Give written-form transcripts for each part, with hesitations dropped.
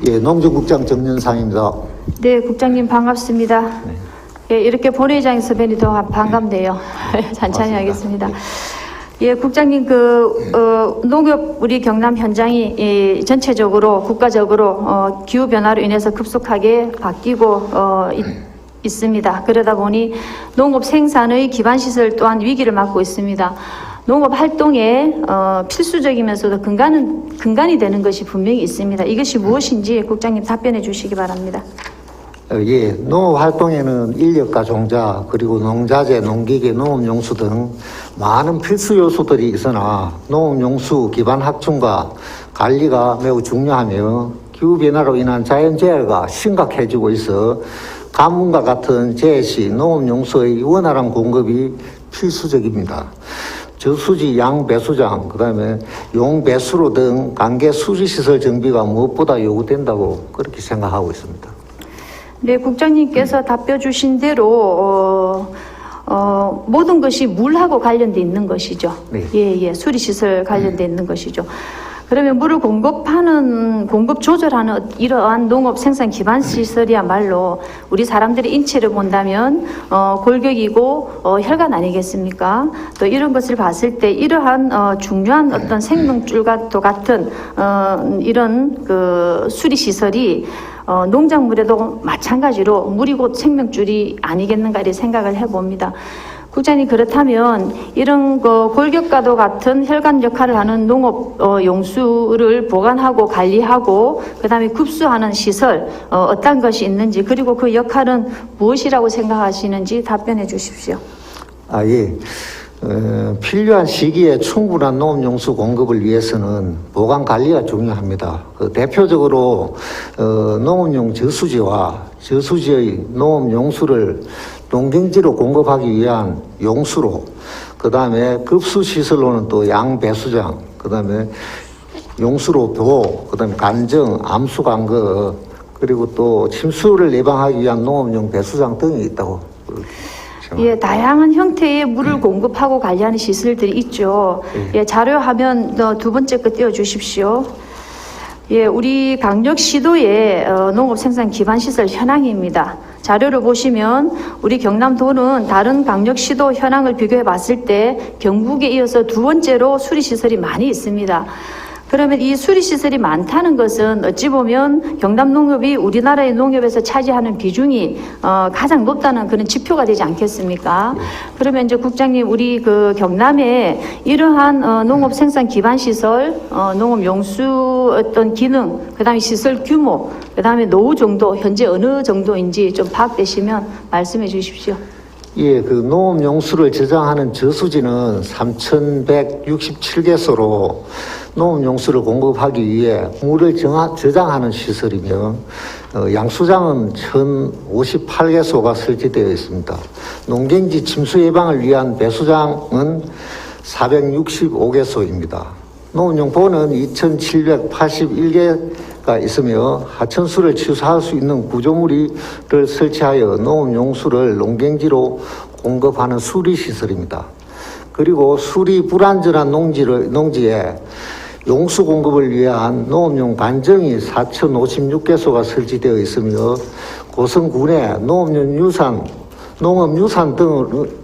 예, 농정국장 정연상입니다. 네, 국장님 반갑습니다. 네. 예, 이렇게 본회의장에서 뵈니 더 반갑네요. 천천히 하겠습니다. 예, 국장님 농업 우리 경남 현장이 전체적으로 국가적으로 기후 변화로 인해서 급속하게 바뀌고 있습니다. 그러다 보니 농업 생산의 기반 시설 또한 위기를 맞고 있습니다. 농업 활동에 필수적이면서도 근간이 되는 것이 분명히 있습니다. 이것이 무엇인지 국장님 답변해 주시기 바랍니다. 예, 농업 활동에는 인력과 종자, 그리고 농자재, 농기계, 농업용수 등 많은 필수 요소들이 있으나 농업용수 기반 확충과 관리가 매우 중요하며 기후변화로 인한 자연재해가 심각해지고 있어 가뭄과 같은 재해 시 농업용수의 원활한 공급이 필수적입니다. 저수지 양배수장, 그다음에 용배수로 등 관계 수리시설 정비가 무엇보다 요구된다고 그렇게 생각하고 있습니다. 네, 국장님께서 답변 주신 대로 모든 것이 물하고 관련돼 있는 것이죠. 네. 예, 수리시설 관련돼 있는 것이죠. 그러면 물을 공급 조절하는 이러한 농업 생산 기반 시설이야말로 우리 사람들의 인체를 본다면 골격이고 혈관 아니겠습니까? 또 이런 것을 봤을 때 이러한 중요한 어떤 생명줄과 또 같은 이런 수리 시설이 농작물에도 마찬가지로 물이 곧 생명줄이 아니겠는가 이렇게 생각을 해봅니다. 국장님, 그렇다면 이런 골격과도 같은 혈관 역할을 하는 농업 용수를 보관하고 관리하고 그다음에 급수하는 시설 어떤 것이 있는지, 그리고 그 역할은 무엇이라고 생각하시는지 답변해 주십시오. 예. 필요한 시기에 충분한 농업용수 공급을 위해서는 보관 관리가 중요합니다. 대표적으로 농업용 저수지와 저수지의 농업용수를 농경지로 공급하기 위한 용수로, 그 다음에 급수시설로는 또 양배수장, 그 다음에 용수로 도, 그 다음에 간정, 암수간거, 그리고 또 침수를 예방하기 위한 농업용 배수장 등이 있다고. 예, 다양한 형태의 물을 공급하고 관리하는 시설들이 있죠. 예, 자료 화면 두 번째 거 띄워주십시오. 예, 우리 강력시도의 농업 생산 기반 시설 현황입니다. 자료를 보시면 우리 경남도는 다른 강력시도 현황을 비교해 봤을 때 경북에 이어서 두 번째로 수리시설이 많이 있습니다. 그러면 이 수리시설이 많다는 것은 어찌 보면 경남 농업이 우리나라의 농업에서 차지하는 비중이 가장 높다는 그런 지표가 되지 않겠습니까? 그러면 이제 국장님, 우리 경남에 이러한 농업 생산 기반 시설, 농업 용수 어떤 기능, 그다음에 시설 규모, 그다음에 노후 정도 현재 어느 정도인지 좀 파악되시면 말씀해 주십시오. 예, 농업용수를 저장하는 저수지는 3,167개소로 농업용수를 공급하기 위해 물을 저장하는 시설이며 양수장은 1,058개소가 설치되어 있습니다. 농경지 침수 예방을 위한 배수장은 465개소입니다. 농업용보는 2,781개가 있으며 하천수를 취수할 수 있는 구조물을 설치하여 농업용수를 농경지로 공급하는 수리시설입니다. 그리고 수리 불안전한 농지에 용수 공급을 위한 농업용 간정이 4,056개소가 설치되어 있으며 고성군에 농업유산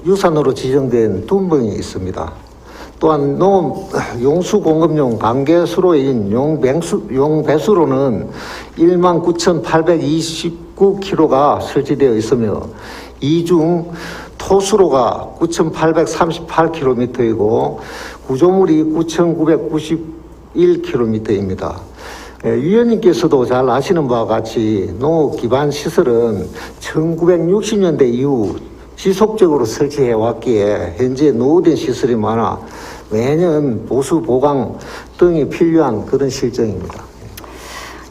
유산으로 지정된 둔벙이 있습니다. 또한 용수 공급용 관계수로인 용배수로는 19,829km가 설치되어 있으며 이 중 토수로가 9,838km이고 구조물이 9,991km입니다. 위원님께서도 잘 아시는 바와 같이 농업 기반 시설은 1960년대 이후 지속적으로 설치해 왔기에 현재 노후된 시설이 많아 매년 보수 보강 등이 필요한 그런 실정입니다.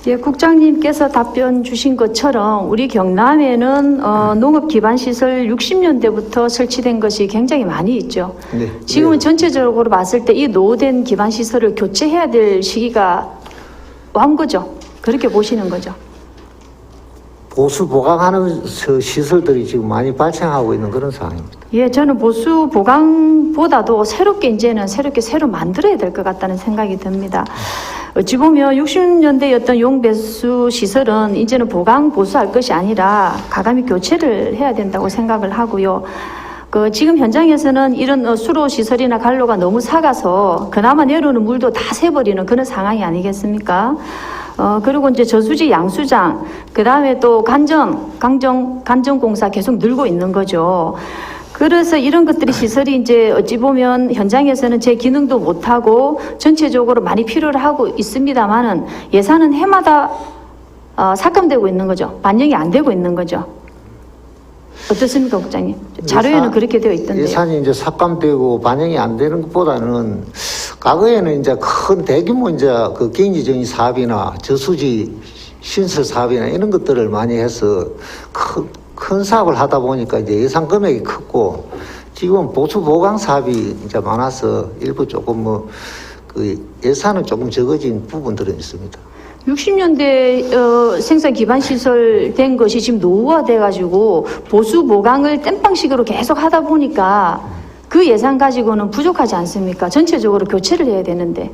예, 국장님께서 답변 주신 것처럼 우리 경남에는 농업 기반 시설 60년대부터 설치된 것이 굉장히 많이 있죠. 네. 지금은 전체적으로 봤을 때 이 노후된 기반 시설을 교체해야 될 시기가 완 거죠. 그렇게 보시는 거죠. 보수 보강하는 시설들이 지금 많이 발생하고 있는 그런 상황입니다. 예, 저는 보수 보강보다도 새로 만들어야 될 것 같다는 생각이 듭니다. 어찌 보면 60년대였던 용배수 시설은 이제는 보강 보수할 것이 아니라 가감히 교체를 해야 된다고 생각을 하고요. 지금 현장에서는 이런 수로 시설이나 관로가 너무 작아서 그나마 내려오는 물도 다 새버리는 그런 상황이 아니겠습니까? 그리고 이제 저수지 양수장, 그 다음에 또 간전공사 계속 늘고 있는 거죠. 그래서 이런 것들이 시설이 이제 어찌 보면 현장에서는 제 기능도 못하고 전체적으로 많이 필요를 하고 있습니다만은 예산은 해마다 삭감되고 있는 거죠. 반영이 안 되고 있는 거죠. 어떻습니까, 국장님? 자료에는 그렇게 되어 있던데요. 예산이 이제 삭감되고 반영이 안 되는 것보다는 과거에는 이제 큰 대규모 이제 그 경제적인 사업이나 저수지 신설 사업이나 이런 것들을 많이 해서 큰 사업을 하다 보니까 이제 예산 금액이 컸고 지금은 보수 보강 사업이 이제 많아서 일부 조금 그 예산은 조금 적어진 부분들은 있습니다. 60년대 생산 기반 시설 된 것이 지금 노후화돼 가지고 보수 보강을 땜빵식으로 계속 하다 보니까 그 예산 가지고는 부족하지 않습니까? 전체적으로 교체를 해야 되는데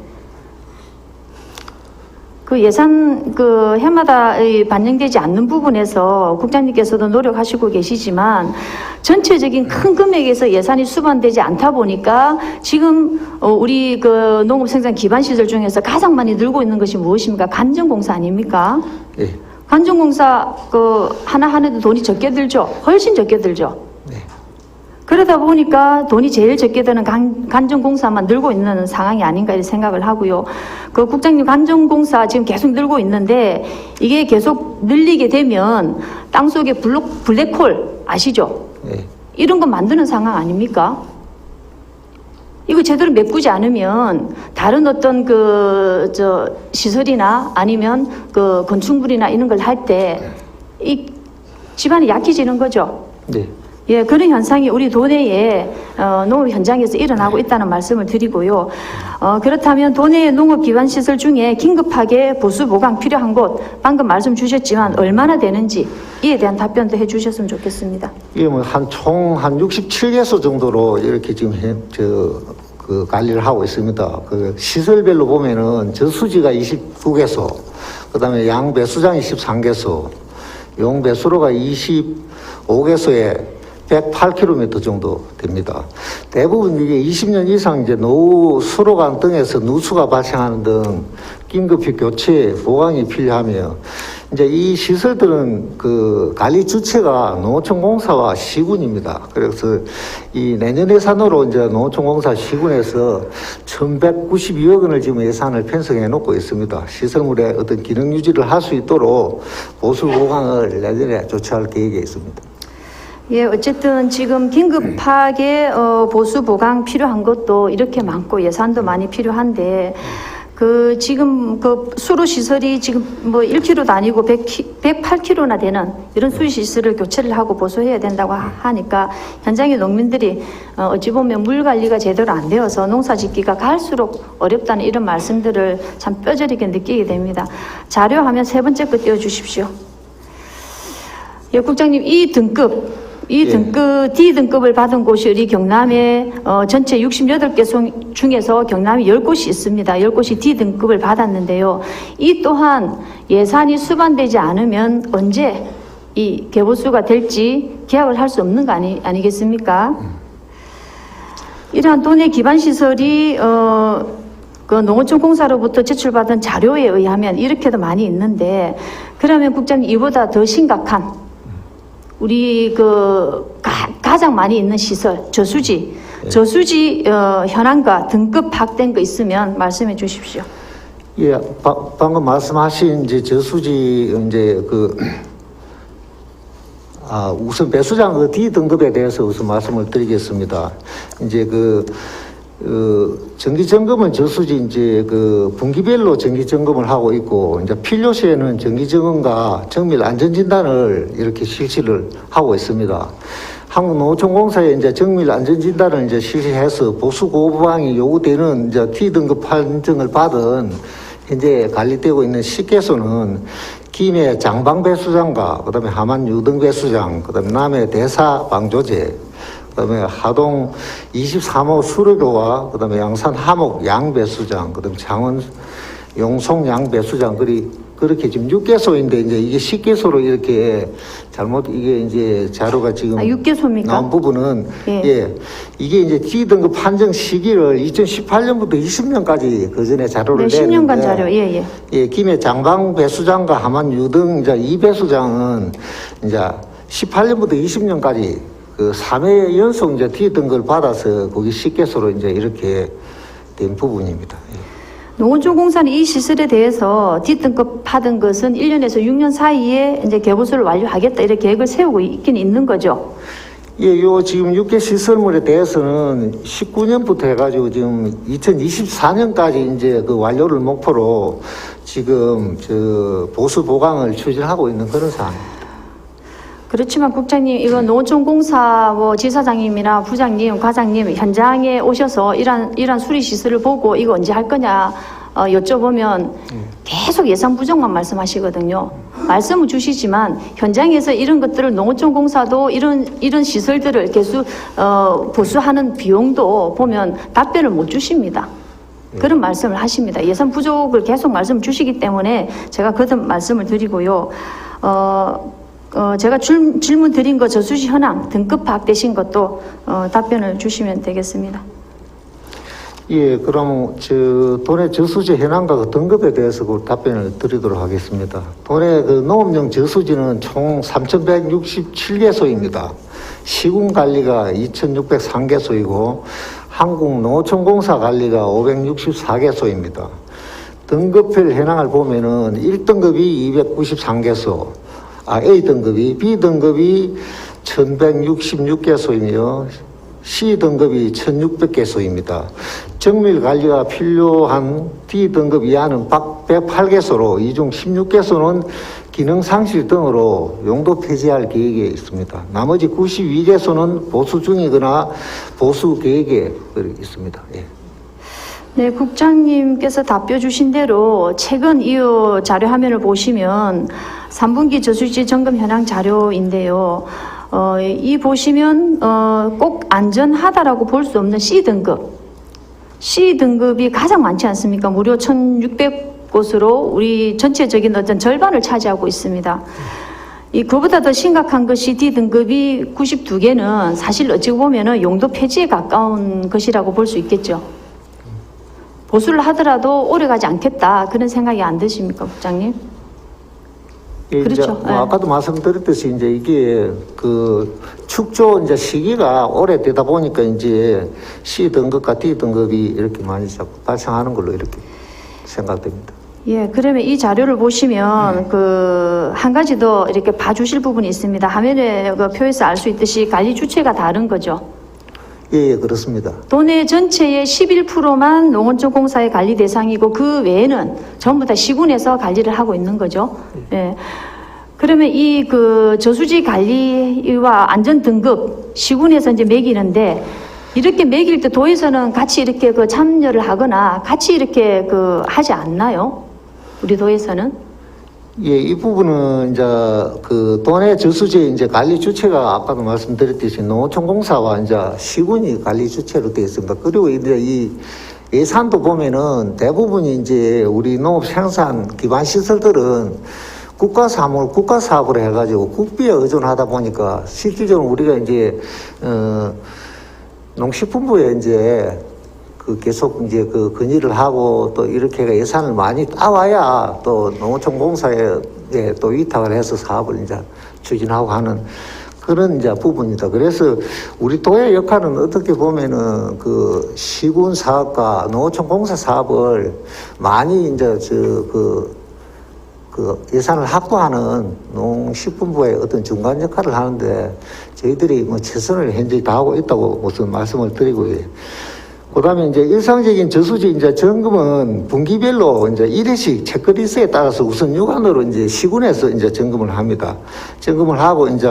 그 예산 해마다 반영되지 않는 부분에서 국장님께서도 노력하시고 계시지만 전체적인 큰 금액에서 예산이 수반되지 않다 보니까 지금 우리 농업 생산 기반 시설 중에서 가장 많이 늘고 있는 것이 무엇입니까? 간전공사 아닙니까? 예. 간전공사 하나하나도 돈이 적게 들죠. 훨씬 적게 들죠. 네. 그러다 보니까 돈이 제일 적게 드는 간전공사만 늘고 있는 상황이 아닌가 이렇게 생각을 하고요. 국장님 간전공사 지금 계속 늘고 있는데 이게 계속 늘리게 되면 땅속에 블랙홀 아시죠? 네. 이런 거 만드는 상황 아닙니까? 이거 제대로 메꾸지 않으면 다른 어떤 시설이나 아니면 건축물이나 이런 걸 할 때 이 집안이 약해지는 거죠. 네. 예, 그런 현상이 우리 도내에 농업 현장에서 일어나고 있다는 말씀을 드리고요. 그렇다면 도내의 농업 기반 시설 중에 긴급하게 보수 보강 필요한 곳 방금 말씀 주셨지만 얼마나 되는지 이에 대한 답변도 해주셨으면 좋겠습니다. 이게 총 한 67개소 정도로 이렇게 지금 관리를 하고 있습니다. 시설별로 보면은 저수지가 29개소, 그 다음에 양배수장이 13개소, 용배수로가 25개소에 108km 정도 됩니다. 대부분 이게 20년 이상 이제 노후 수로관 등에서 누수가 발생하는 등 긴급히 교체, 보강이 필요하며 이제 이 시설들은 관리 주체가 농어촌공사와 시군입니다. 그래서 이 내년 예산으로 이제 농어촌공사 시군에서 1,192억 원을 지금 예산을 편성해 놓고 있습니다. 시설물의 어떤 기능 유지를 할 수 있도록 보수 보강을 내년에 조치할 계획에 있습니다. 예, 어쨌든 지금 긴급하게 보수 보강 필요한 것도 이렇게 많고 예산도 많이 필요한데 지금 수로 시설이 지금 1km도 아니고 108km나 되는 이런 수로 시설을 교체를 하고 보수해야 된다고 하니까 현장의 농민들이 어찌 보면 물 관리가 제대로 안 되어서 농사 짓기가 갈수록 어렵다는 이런 말씀들을 참 뼈저리게 느끼게 됩니다. 자료 화면 세 번째 거 띄워주십시오. 예, 국장님 D등급을 받은 곳이 우리 경남에 전체 68개 중에서 경남이 10곳이 있습니다. 10곳이 D등급을 받았는데요. 이 또한 예산이 수반되지 않으면 언제 이 개보수가 될지 계약을 할 수 없는 거 아니겠습니까? 이러한 도내 기반시설이 농어촌공사로부터 제출받은 자료에 의하면 이렇게도 많이 있는데 그러면 국장님 이보다 더 심각한 우리 가장 많이 있는 시설 저수지 현황과 등급 파악된 거 있으면 말씀해 주십시오. 예, 방금 말씀하신 이제 저수지 우선 배수장 D 등급에 대해서 우선 말씀을 드리겠습니다. 이제 정기 점검은 저수지 이제 분기별로 정기 점검을 하고 있고 이제 필요시에는 정기 점검과 정밀 안전 진단을 이렇게 실시를 하고 있습니다. 한국농어촌공사에 이제 정밀 안전 진단을 이제 실시해서 보수 고보강이 요구되는 이제 T 등급 판정을 받은 현재 관리되고 있는 10개소는 김해 장방 배수장과 그다음에 하만 유등 배수장, 그다음에 남해 대사 방조제, 그다음에 하동 23호 수로교와 그다음에 양산 하목 양 배수장, 그다음에 창원 용송 양 배수장, 그렇게 지금 6개소인데 이제 이게 10개소로 이렇게 잘못 이게 이제 자료가 지금 6개소입니까? 나온 부분은 예. 예. 이게 이제 D등급 판정 시기를 2018년부터 20년까지 그 전에 자료를 네, 냈는데 10년간 자료. 예. 예, 김해 장방 배수장과 하만 유등 이제 이 배수장은 이제 18년부터 20년까지 그 3회 연속 이제 D등급을 받아서 거기 10개소로 이제 이렇게 된 부분입니다. 예. 농어촌공사는 이 시설에 대해서 D등급 받은 것은 1년에서 6년 사이에 이제 개보수를 완료하겠다 이렇게 계획을 세우고 있긴 있는 거죠. 예, 요 지금 6개 시설물에 대해서는 19년부터 해가지고 지금 2024년까지 이제 그 완료를 목표로 지금 저 보수 보강을 추진하고 있는 그런 상황입니다. 그렇지만 국장님, 이건 농어촌공사 뭐 지사장님이나 부장님, 과장님 현장에 오셔서 이런 수리 시설을 보고 이거 언제 할 거냐 여쭤보면 계속 예산 부족만 말씀하시거든요. 말씀을 주시지만 현장에서 이런 것들을 농어촌공사도 이런 시설들을 계속 보수하는 비용도 보면 답변을 못 주십니다. 그런 말씀을 하십니다. 예산 부족을 계속 말씀 주시기 때문에 제가 그런 말씀을 드리고요. 제가 질문 드린 거 저수지 현황 등급 파악되신 것도 답변을 주시면 되겠습니다. 예, 그럼 도내 저수지 현황과 그 등급에 대해서 그 답변을 드리도록 하겠습니다. 도내 그 농업용 저수지는 총 3,167개소입니다. 시군 관리가 2,603개소이고 한국농어촌공사 관리가 564개소입니다. 등급별 현황을 보면은 1등급이 293개소, A등급이, B등급이 1166개소이며 C등급이 1600개소입니다. 정밀 관리가 필요한 D등급 이하는 108개소로 이 중 16개소는 기능 상실 등으로 용도 폐지할 계획에 있습니다. 나머지 92개소는 보수 중이거나 보수 계획에 있습니다. 예. 네, 국장님께서 답변 주신 대로 최근 이 자료 화면을 보시면 3분기 저수지 점검 현황 자료인데요. 이 보시면 꼭 안전하다라고 볼 수 없는 C등급. C등급이 가장 많지 않습니까? 무려 1,600곳으로 우리 전체적인 어떤 절반을 차지하고 있습니다. 그보다 더 심각한 것이 D등급이 92개는 사실 어찌 보면은 용도 폐지에 가까운 것이라고 볼 수 있겠죠. 보수를 하더라도 오래가지 않겠다 그런 생각이 안 드십니까, 국장님? 예, 그렇죠. 이제 아까도 말씀드렸듯이 이제 이게 그 축조 이제 시기가 오래되다 보니까 이제 C 등급과 D 등급이 이렇게 많이 자꾸 발생하는 걸로 이렇게 생각됩니다. 예, 그러면 이 자료를 보시면 한 가지 더 이렇게 봐주실 부분이 있습니다. 화면에 그 표에서 알 수 있듯이 관리 주체가 다른 거죠. 예, 그렇습니다. 도내 전체의 11%만 농어촌공사의 관리 대상이고 그 외에는 전부 다 시군에서 관리를 하고 있는 거죠. 예. 그러면 이 저수지 관리와 안전 등급 시군에서 이제 매기는데 이렇게 매길 때 도에서는 같이 이렇게 참여를 하거나 같이 이렇게 하지 않나요? 우리 도에서는? 예, 이 부분은 이제 도내 저수지 이제 관리 주체가 아까도 말씀드렸듯이 농어촌공사와 이제 시군이 관리 주체로 되어 있습니다. 그리고 이제 이 예산도 보면은 대부분이 이제 우리 농업 생산 기반 시설들은 국가 사업으로 해가지고 국비에 의존하다 보니까 실질적으로 우리가 이제 농식품부에 이제 계속 이제 건의를 하고 또 이렇게 예산을 많이 따와야 또 농어촌공사에 또 위탁을 해서 사업을 이제 추진하고 하는 그런 이제 부분이다. 그래서 우리 도의 역할은 어떻게 보면은 시군 사업과 농어촌공사 사업을 많이 이제 예산을 확보하는 농식품부의 어떤 중간 역할을 하는데 저희들이 뭐 최선을 현재 다하고 있다고 무슨 말씀을 드리고요. 그다음에 이제 일상적인 저수지 이제 점검은 분기별로 이제 1회씩 체크리스트에 따라서 우선 육안으로 이제 시군에서 이제 점검을 합니다. 점검을 하고 이제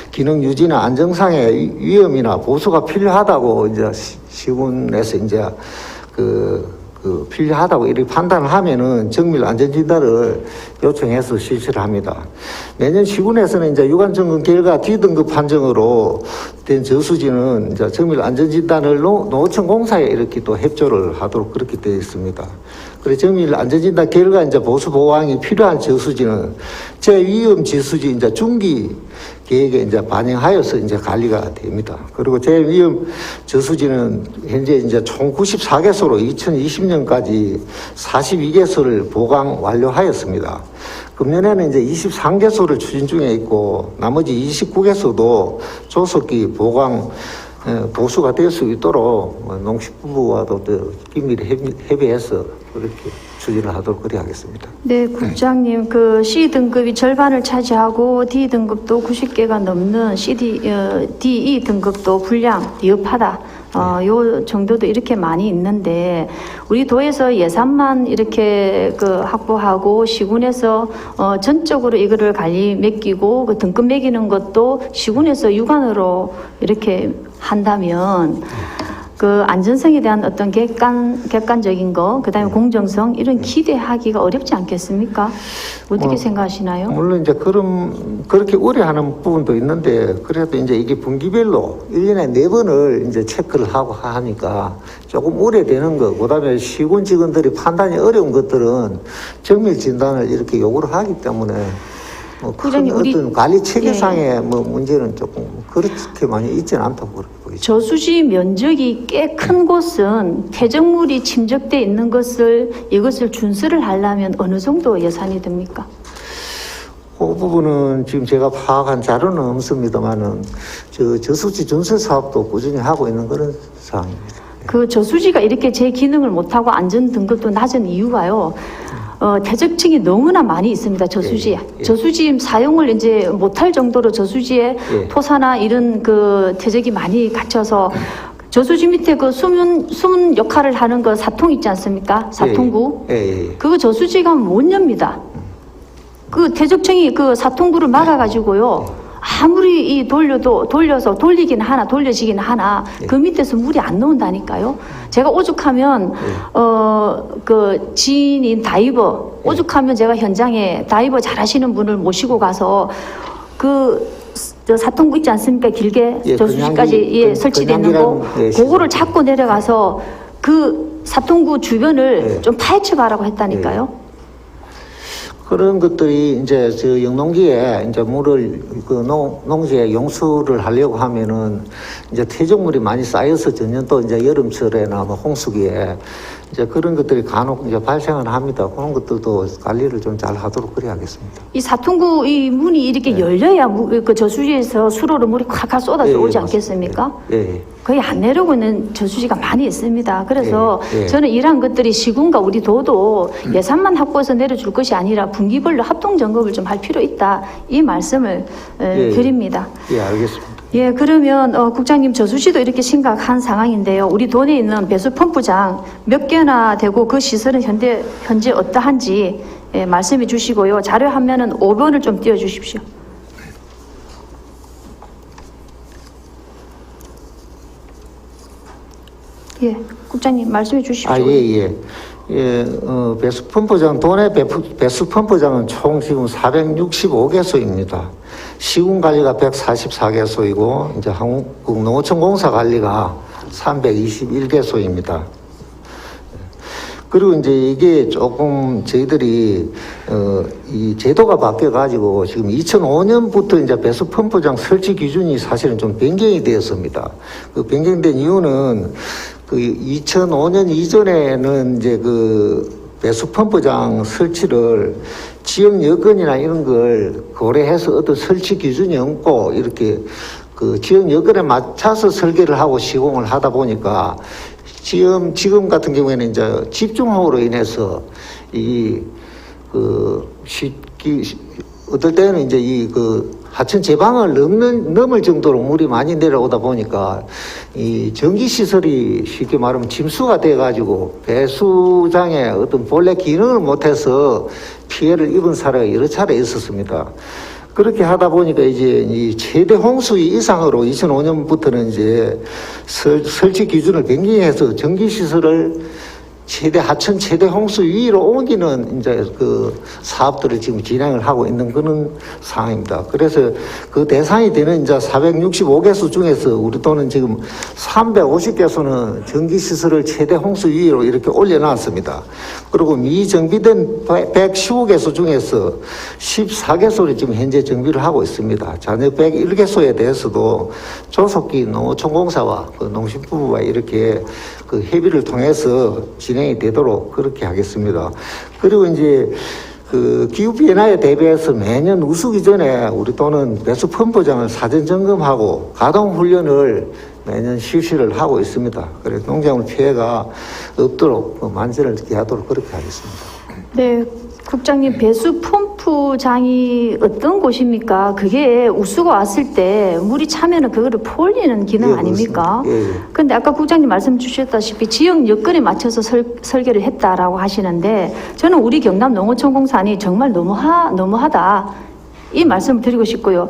기능 유지나 안정상의 위험이나 보수가 필요하다고 이제 시군에서 이제 필요하다고 이렇게 판단을 하면은 정밀 안전진단을 요청해서 실시를 합니다. 매년 시군에서는 이제 유관점검 결과 D등급 판정으로 된 저수지는 이제 정밀 안전진단을 노천공사에 이렇게 또 협조를 하도록 그렇게 되어 있습니다. 그래서 정밀 안전진단 결과 이제 보수 보강이 필요한 저수지는 제위험 저수지 이제 중기 계획에 이제 반영하여서 이제 관리가 됩니다. 그리고 제위험 저수지는 현재 이제 총 94개소로 2020년까지 42개소를 보강 완료하였습니다. 금년에는 이제 23개소를 추진 중에 있고 나머지 29개소도 조속히 보강 보수가 될 수 있도록 농식부와도 긴밀히 협의해서 그렇게 추진을 하도록 그리 하겠습니다. 네, 국장님, 그 C 등급이 절반을 차지하고 D 등급도 90개가 넘는 DE 등급도 불량, 위협하다. 요 정도도 이렇게 많이 있는데 우리 도에서 예산만 이렇게 확보하고 시군에서 전적으로 이거를 관리 맡기고 그 등급 매기는 것도 시군에서 유관으로 이렇게 한다면 그 안전성에 대한 어떤 객관적인 거, 그다음에 공정성 이런 기대하기가 어렵지 않겠습니까? 어떻게 생각하시나요? 물론 이제 그렇게 우려하는 부분도 있는데 그래도 이제 이게 분기별로 1년에 4번을 이제 체크를 하고 하니까 조금 우려되는 거, 그다음에 시군 직원들이 판단이 어려운 것들은 정밀 진단을 이렇게 요구를 하기 때문에 큰 어떤 관리 체계상의 문제는 조금 그렇게 많이 있지는 않다고 그렇게 보이죠. 저수지 면적이 꽤 큰 곳은 퇴적물이 침적돼 있는 이것을 준수를 하려면 어느 정도 예산이 듭니까? 그 부분은 지금 제가 파악한 자료는 없습니다만은 저수지 준수 사업도 꾸준히 하고 있는 그런 상황입니다. 그 저수지가 이렇게 제 기능을 못하고 안전 등급도 낮은 이유가요. 퇴적층이 너무나 많이 있습니다. 저수지에. 저수지 사용을 이제 못할 정도로 저수지에 토사나 이런 그 퇴적이 많이 갇혀서 저수지 밑에 그 숨은 역할을 하는 그 사통 있지 않습니까? 사통구. 그거 저수지가 못 엽니다. 그 퇴적층이 그 사통구를 막아가지고요. 아무리 돌려서 돌려지긴 하나 그 밑에서 물이 안 나온다니까요. 제가 오죽하면 그 지인인 다이버 오죽하면 제가 현장에 다이버 잘하시는 분을 모시고 가서 저 사통구 있지 않습니까? 길게 저수지까지 설치되는 거 그거를 찾고 내려가서 그 사통구 주변을 좀 파헤쳐 가라고 했다니까요. 그런 것들이 이제 영농기에 이제 물을 농지에 용수를 하려고 하면은 이제 퇴적물이 많이 쌓여서 전년도 이제 여름철에나 홍수기에 이제 그런 것들이 간혹 이제 발생을 합니다. 그런 것들도 관리를 좀 잘 하도록 그래 하겠습니다. 이 사통구 이 문이 이렇게 열려야 그 저수지에서 수로로 물이 콱콱 쏟아져 오지 않겠습니까? 거의 안 내려오고 있는 저수지가 많이 있습니다. 그래서 저는 이러한 것들이 시군과 우리 도도 예산만 확보해서 내려줄 것이 아니라 분기별로 합동 점검을 좀 할 필요 있다. 이 말씀을 드립니다. 알겠습니다. 그러면 국장님 저수지도 이렇게 심각한 상황인데요. 우리 도내에 있는 배수 펌프장 몇 개나 되고 그 시설은 현재 어떠한지 말씀해 주시고요. 자료 화면은 5번을 좀 띄워 주십시오. 국장님 말씀해 주십시오. 배수 펌프장, 도내 배수 펌프장은 총 지금 465개소입니다. 시군 관리가 144개소이고, 이제 한국농어촌공사 관리가 321개소입니다. 그리고 이제 이게 조금 저희들이, 이 제도가 바뀌어가지고 지금 2005년부터 이제 배수 펌프장 설치 기준이 사실은 좀 변경이 되었습니다. 그 변경된 이유는 그 2005년 이전에는 이제 그 배수 펌프장 설치를 지역 여건이나 이런 걸 고려해서 어떤 설치 기준이 없고 이렇게 그 지역 여건에 맞춰서 설계를 하고 시공을 하다 보니까 지금 같은 경우에는 이제 집중호우로 인해서 어떨 때는 이제 하천 제방을 넘을 정도로 물이 많이 내려오다 보니까 이 전기시설이 쉽게 말하면 침수가 돼가지고 배수장에 어떤 본래 기능을 못해서 피해를 입은 사례가 여러 차례 있었습니다. 그렇게 하다 보니까 이제 이 최대 홍수위 이상으로 2005년부터는 이제 설치 기준을 변경해서 전기시설을 하천 최대 홍수 위로 옮기는 이제 그 사업들을 지금 진행을 하고 있는 그런 상황입니다. 그래서 그 대상이 되는 이제 465개소 중에서 우리 또는 지금 350개소는 전기시설을 최대 홍수 위로 이렇게 올려놨습니다. 그리고 미정비된 115개소 중에서 14개소를 지금 현재 정비를 하고 있습니다. 잔여 101개소에 대해서도 조속히 농어촌공사와 그 농식부와 이렇게 그 협의를 통해서 진행이 되도록 그렇게 하겠습니다. 그리고 이제 그 기후 변화에 대비해서 매년 우수기 전에 우리 또는 배수 펌프장을 사전 점검하고 가동 훈련을 매년 실시를 하고 있습니다. 그래서 농작물 피해가 없도록 만전을 기하도록 그렇게 하겠습니다. 네, 국장님, 배수 펌프장이 어떤 곳입니까? 그게 우수가 왔을 때 물이 차면은 그거를 퍼올리는 기능 예, 아닙니까? 그렇습니다. 예, 예. 근데 아까 국장님 말씀 주셨다시피 지역 여건에 맞춰서 설계를 했다라고 하시는데 저는 우리 경남 농어촌공사니 정말 너무하다. 이 말씀을 드리고 싶고요.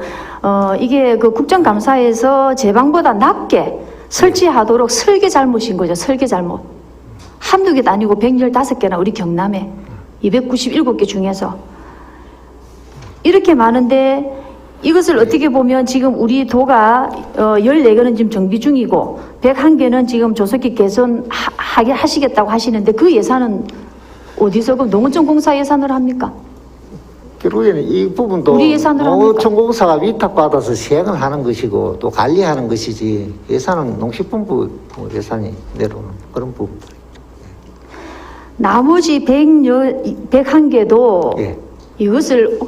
이게 그 국정감사에서 제방보다 낮게 설치하도록 설계 잘못인 거죠. 설계 잘못. 한두 개도 아니고 115개나 우리 경남에 297개 중에서 이렇게 많은데 이것을 어떻게 보면 지금 우리 도가 14개는 지금 정비 중이고 101개는 지금 조속히 개선하시겠다고 하시는데 그 예산은 어디서 그 농어촌공사 예산으로 합니까? 결국에는 이 부분도 우리 예산으로 농어촌공사가 위탁받아서 시행을 하는 것이고 또 관리하는 것이지 예산은 농식품부 예산이 내려오는 그런 부분들. 나머지 101개도 예. 이것을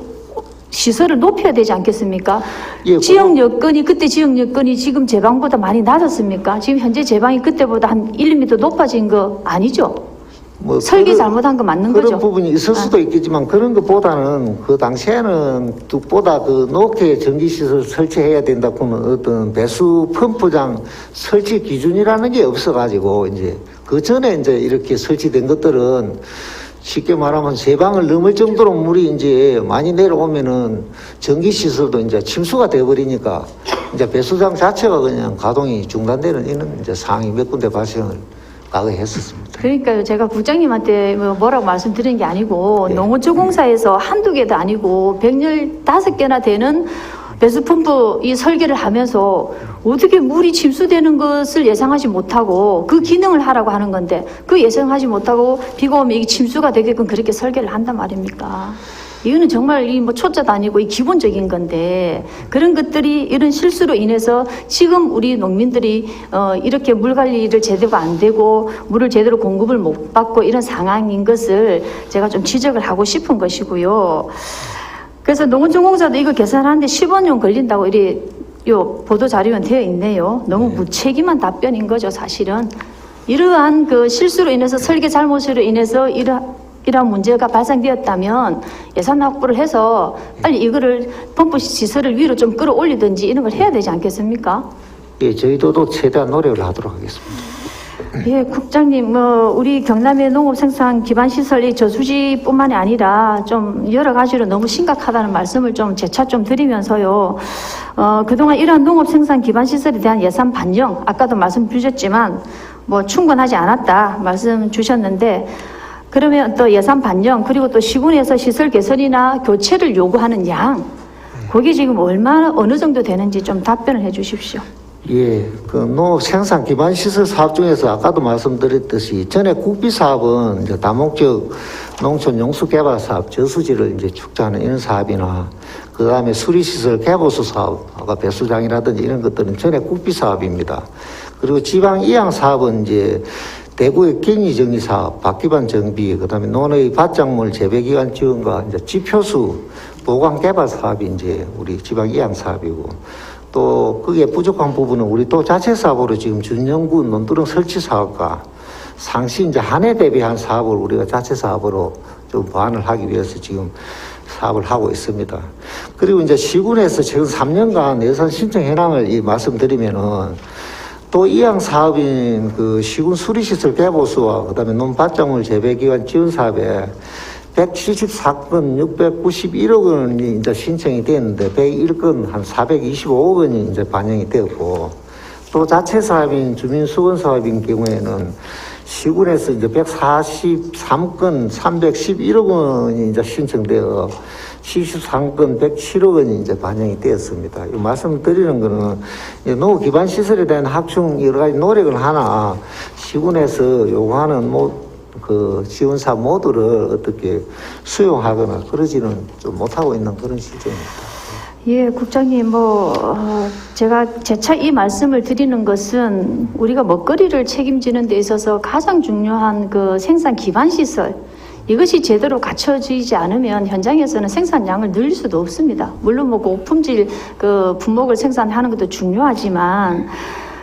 시설을 높여야 되지 않겠습니까? 예, 지역 여건이 그때 지역 여건이 지금 제방보다 많이 낮았습니까? 지금 현재 제방이 그때보다 한 1, 2m 높아진 거 아니죠? 뭐 설계 잘못한 거 맞는 그런 거죠? 부분이 있을 수도 있겠지만 그런 것보다는 그 당시에는 뚝보다 그 높게 전기시설 설치해야 된다고 하면 어떤 배수 펌프장 설치 기준이라는 게 없어가지고 이제 그 전에 이제 이렇게 설치된 것들은 쉽게 말하면 제방을 넘을 정도로 물이 이제 많이 내려오면은 전기시설도 이제 침수가 돼버리니까 이제 배수장 자체가 그냥 가동이 중단되는 이런 이제 상황이 몇 군데 발생을 과거에 했었습니다. 그러니까요. 제가 국장님한테 뭐라고 말씀드린 게 아니고 네. 농어촌공사에서 한두 개도 아니고 115개나 되는 배수펌프 이 설계를 하면서 어떻게 물이 침수되는 것을 예상하지 못하고 그 기능을 하라고 하는 건데 그 예상하지 못하고 비가 오면 이게 침수가 되게끔 그렇게 설계를 한단 말입니까? 이거는 정말 이 뭐 초짜도 아니고 이 기본적인 건데 그런 것들이 이런 실수로 인해서 지금 우리 농민들이 이렇게 물 관리를 제대로 안 되고 물을 제대로 공급을 못 받고 이런 상황인 것을 제가 좀 지적을 하고 싶은 것이고요. 그래서 농어촌공사도 이거 계산하는데 10원용 걸린다고 이리 요 보도 자료는 되어 있네요. 너무 무책임한 답변인 거죠, 사실은. 이러한 그 실수로 인해서 설계 잘못으로 인해서 이러한 문제가 발생되었다면 예산 확보를 해서 빨리 이거를 펌프 시설을 위로 좀 끌어올리든지 이런 걸 해야 되지 않겠습니까? 예, 저희도 최대한 노력을 하도록 하겠습니다. 예, 국장님, 우리 경남의 농업생산 기반시설이 저수지뿐만이 아니라 좀 여러 가지로 너무 심각하다는 말씀을 좀 재차 좀 드리면서요. 그동안 이러한 농업생산 기반시설에 대한 예산 반영, 아까도 말씀 주셨지만 뭐 충분하지 않았다 말씀 주셨는데 그러면 또 예산 반영 그리고 또 시군에서 시설 개선이나 교체를 요구하는 양, 그게 지금 어느 정도 되는지 좀 답변을 해 주십시오. 예, 그 농업 생산 기반 시설 사업 중에서 아까도 말씀드렸듯이 전에 국비 사업은 이제 다목적 농촌 용수 개발 사업, 저수지를 이제 축소하는 이런 사업이나 그 다음에 수리시설 개보수 사업, 아까 배수장이라든지 이런 것들은 전에 국비 사업입니다. 그리고 지방 이양 사업은 이제 대구의 갱이정리 사업, 밭기반 정비, 그 다음에 논의 밭작물 재배기간 지원과 이제 지표수 보강 개발 사업이 이제 우리 지방 이양 사업이고 또 그게 부족한 부분은 우리 또 자체 사업으로 지금 준영구 논두렁 설치 사업과 상시 이제 한 해 대비한 사업을 우리가 자체 사업으로 좀 보완을 하기 위해서 지금 사업을 하고 있습니다. 그리고 이제 시군에서 최근 3년간 예산 신청 현황을 말씀드리면은 또 이양 사업인 그 시군 수리시설 개보수와 그 다음에 논밭작물 재배기간 지원 사업에 174건 691억 원이 이제 신청이 됐는데 101건 한 425억 원이 이제 반영이 되었고 또 자체 사업인 주민수건 사업인 경우에는 시군에서 이제 143건 311억 원이 이제 신청되어 73건 107억 원이 이제 반영이 되었습니다. 이 말씀드리는 거는 노후 기반 시설에 대한 확충 여러 가지 노력을 하나 시군에서 요구하는 그 지원사 모두를 어떻게 수용하거나 그러지는 좀 못하고 있는 그런 시점입니다. 예, 국장님, 제가 재차 이 말씀을 드리는 것은 우리가 먹거리를 책임지는 데 있어서 가장 중요한 그 생산 기반 시설, 이것이 제대로 갖춰지지 않으면 현장에서는 생산량을 늘릴 수도 없습니다. 물론 고품질 그 분목을 생산하는 것도 중요하지만,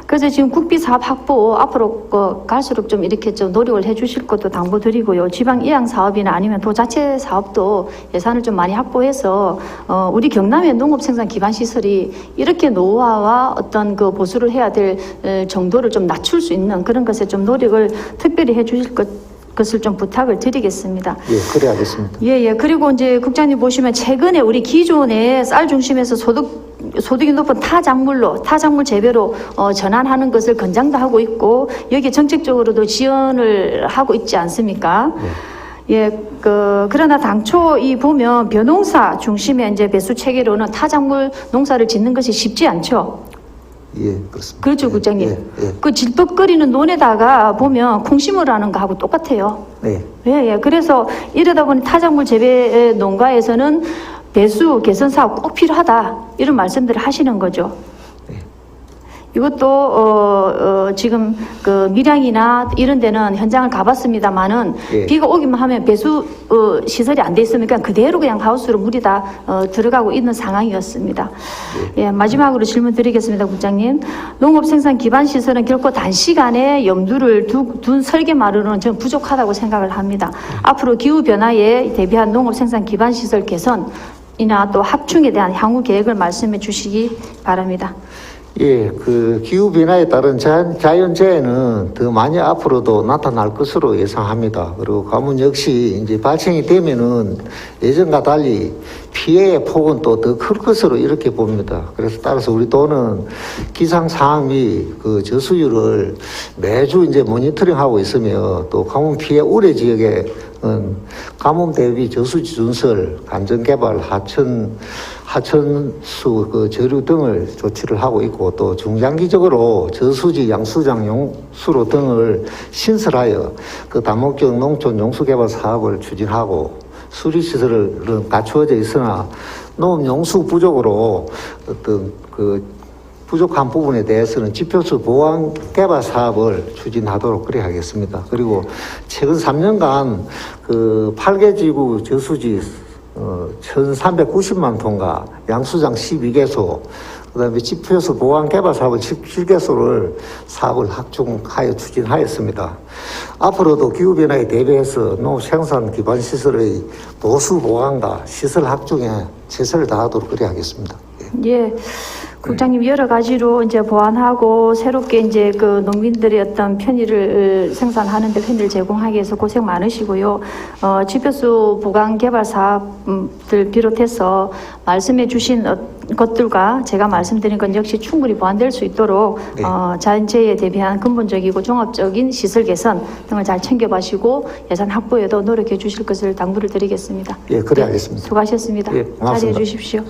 그래서 지금 국비 사업 확보 앞으로 갈수록 좀 이렇게 좀 노력을 해주실 것도 당부드리고요. 지방 이양 사업이나 아니면 도 자체 사업도 예산을 좀 많이 확보해서 우리 경남의 농업 생산 기반 시설이 이렇게 노후화와 어떤 그 보수를 해야 될 정도를 좀 낮출 수 있는 그런 것에 좀 노력을 특별히 해주실 것을 좀 부탁을 드리겠습니다. 예, 그래 하겠습니다. 예. 그리고 이제 국장님 보시면 최근에 우리 기존에 쌀 중심에서 소득이 높은 타작물 재배로 전환하는 것을 권장도 하고 있고 여기 정책적으로도 지원을 하고 있지 않습니까? 예, 그러나 당초 보면 벼농사 중심의 이제 배수 체계로는 타작물 농사를 짓는 것이 쉽지 않죠. 예, 그렇습니다. 그렇죠, 국장님. 예. 그 질퍽거리는 논에다가 보면 콩 심으라는 거하고 똑같아요. 네. 예. 그래서 이러다 보니 타작물 재배 농가에서는 배수 개선 사업 꼭 필요하다 이런 말씀들을 하시는 거죠. 이것도 지금 그 밀양이나 이런 데는 현장을 가봤습니다만은 예. 비가 오기만 하면 배수 시설이 안 돼 있으니까 그대로 그냥 하우스로 물이 다 들어가고 있는 상황이었습니다. 예, 마지막으로 질문 드리겠습니다, 국장님. 농업 생산 기반 시설은 결코 단시간에 염두를 둔 설계만으로는 저는 부족하다고 생각을 합니다. 앞으로 기후 변화에 대비한 농업 생산 기반 시설 개선이나 또 확충에 대한 향후 계획을 말씀해 주시기 바랍니다. 예, 그 기후변화에 따른 자연재해는 더 많이 앞으로도 나타날 것으로 예상합니다. 그리고 가뭄 역시 이제 발생이 되면은 예전과 달리 피해의 폭은 또 더 클 것으로 이렇게 봅니다. 그래서 따라서 우리 도는 기상 상황 및 그 저수율을 매주 이제 모니터링하고 있으며 또 가뭄 피해 우려 지역에 가뭄 대비 저수지 준설, 감정 개발, 하천수 그 저류 등을 조치를 하고 있고 또 중장기적으로 저수지 양수장 용수로 등을 신설하여 그 다목적 농촌 용수 개발 사업을 추진하고 수리 시설은 갖추어져 있으나 농업 용수 부족으로 어떤 그 부족한 부분에 대해서는 지표수 보완 개발 사업을 추진하도록 그래 하겠습니다. 그리고 최근 3년간 그 8개 지구 저수지 1,390만 톤과 양수장 12개소, 그 다음에 지표수 보완 개발 사업을 7개소를 사업을 확충하여 추진하였습니다. 앞으로도 기후변화에 대비해서 농업 생산 기반 시설의 보수 보완과 시설 확충에 최선을 다하도록 그래 하겠습니다. 예. 국장님 여러 가지로 이제 보완하고 새롭게 이제 그 농민들의 어떤 편의를 생산하는 데 편의를 제공하기 위해서 고생 많으시고요. 지표수 보강 개발 사업들 비롯해서 말씀해 주신 것들과 제가 말씀드린 건 역시 충분히 보완될 수 있도록 네. 자연재해에 대비한 근본적이고 종합적인 시설 개선 등을 잘 챙겨가시고 예산 확보에도 노력해 주실 것을 당부를 드리겠습니다. 예, 그래 하겠습니다. 수고하셨습니다. 예, 고맙습니다. 자리해 주십시오.